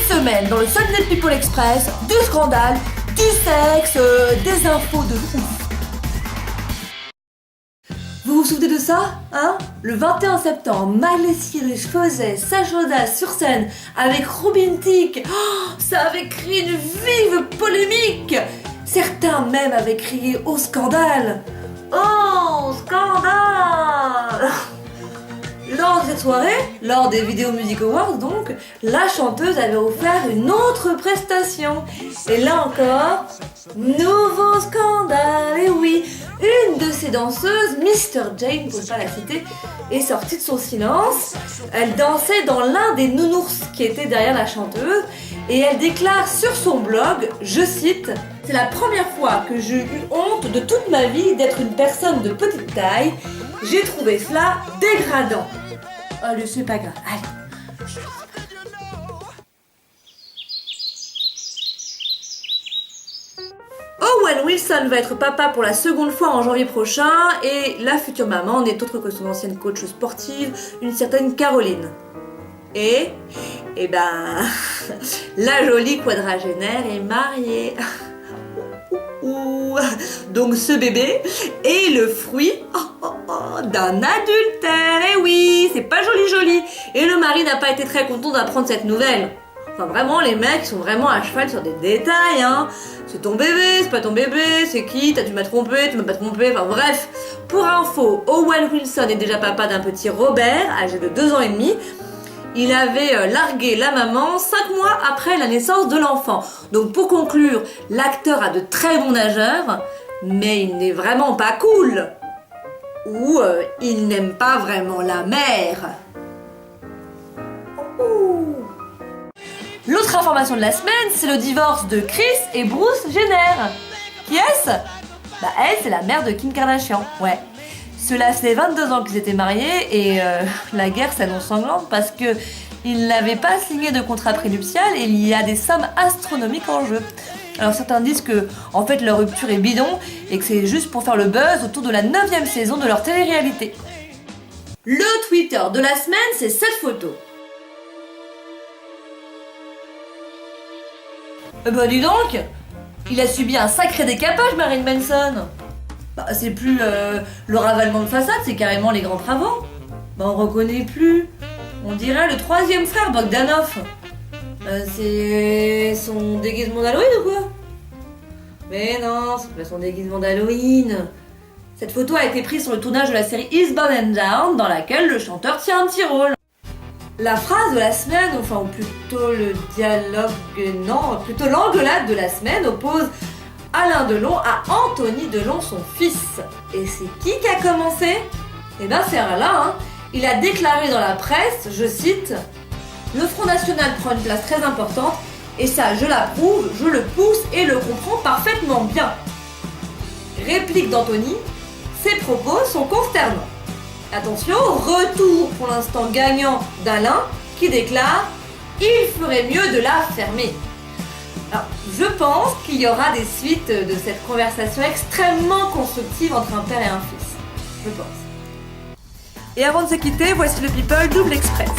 semaine, dans le Sunday People Express, du scandale, du sexe, des infos de ouf. Vous vous souvenez de ça, hein? Le 21 septembre, Miley Cyrus faisait sa chaudasse sur scène avec Robin Thicke. Oh, ça avait créé une vive polémique. Certains même avaient crié au scandale. Oh, scandale! Lors de cette soirée, lors des Video Music Awards donc, la chanteuse avait offert une autre prestation. Et là encore, nouveau scandale, et oui, une de ses danseuses, Mr. Jane, pour ne pas la citer, est sortie de son silence. Elle dansait dans l'un des nounours qui étaient derrière la chanteuse, et elle déclare sur son blog, je cite, « C'est la première fois que j'ai eu honte de toute ma vie d'être une personne de petite taille. J'ai trouvé cela dégradant. » Allez, c'est pas grave, allez. Owen Wilson va être papa pour la seconde fois en janvier prochain et la future maman n'est autre que son ancienne coach sportive, une certaine Caroline. Et ben, la jolie quadragénaire est mariée. Donc ce bébé est le fruit d'un adultère. Et oui, c'est pas joli. Et le mari n'a pas été très content d'apprendre cette nouvelle. Enfin vraiment, les mecs sont vraiment à cheval sur des détails, hein. C'est ton bébé, c'est pas ton bébé, c'est qui? Tu m'as trompé, tu m'as pas trompé, enfin bref. Pour info, Owen Wilson est déjà papa d'un petit Robert, âgé de 2 ans et demi. Il avait largué la maman 5 mois après la naissance de l'enfant. Donc pour conclure, l'acteur a de très bons nageurs, mais il n'est vraiment pas cool. Ou il n'aime pas vraiment la mer. L'autre information de la semaine, c'est le divorce de Kris et Bruce Jenner. Qui est-ce? Bah elle, c'est la mère de Kim Kardashian, ouais. Cela fait 22 ans qu'ils étaient mariés et la guerre s'annonce sanglante parce que ils n'avaient pas signé de contrat prénuptial et il y a des sommes astronomiques en jeu. Alors certains disent que en fait leur rupture est bidon et que c'est juste pour faire le buzz autour de la 9e saison de leur télé-réalité. Le Twitter de la semaine, c'est cette photo. Bah dis donc, il a subi un sacré décapage, Marilyn Manson. Bah, c'est plus le ravalement de façade, c'est carrément les grands travaux. Bah, on reconnaît plus. On dirait le 3e frère Bogdanov. C'est son déguisement d'Halloween ou quoi? Mais non, c'est pas son déguisement d'Halloween. Cette photo a été prise sur le tournage de la série Eastbound and Down, dans laquelle le chanteur tient un petit rôle. La phrase de la semaine, enfin ou plutôt le dialogue, non, plutôt l'engueulade de la semaine oppose Alain Delon à Anthony Delon, son fils. Et c'est qui a commencé? Eh ben c'est Alain, hein. Il a déclaré dans la presse, je cite, « Le Front National prend une place très importante, et ça je l'approuve, je le pousse et le comprends parfaitement bien. » Réplique d'Anthony, ses propos sont consternants. Attention, retour pour l'instant gagnant d'Alain qui déclare « Il ferait mieux de la fermer ». Alors, je pense qu'il y aura des suites de cette conversation extrêmement constructive entre un père et un fils. Je pense. Et avant de se quitter, voici le People Double Express.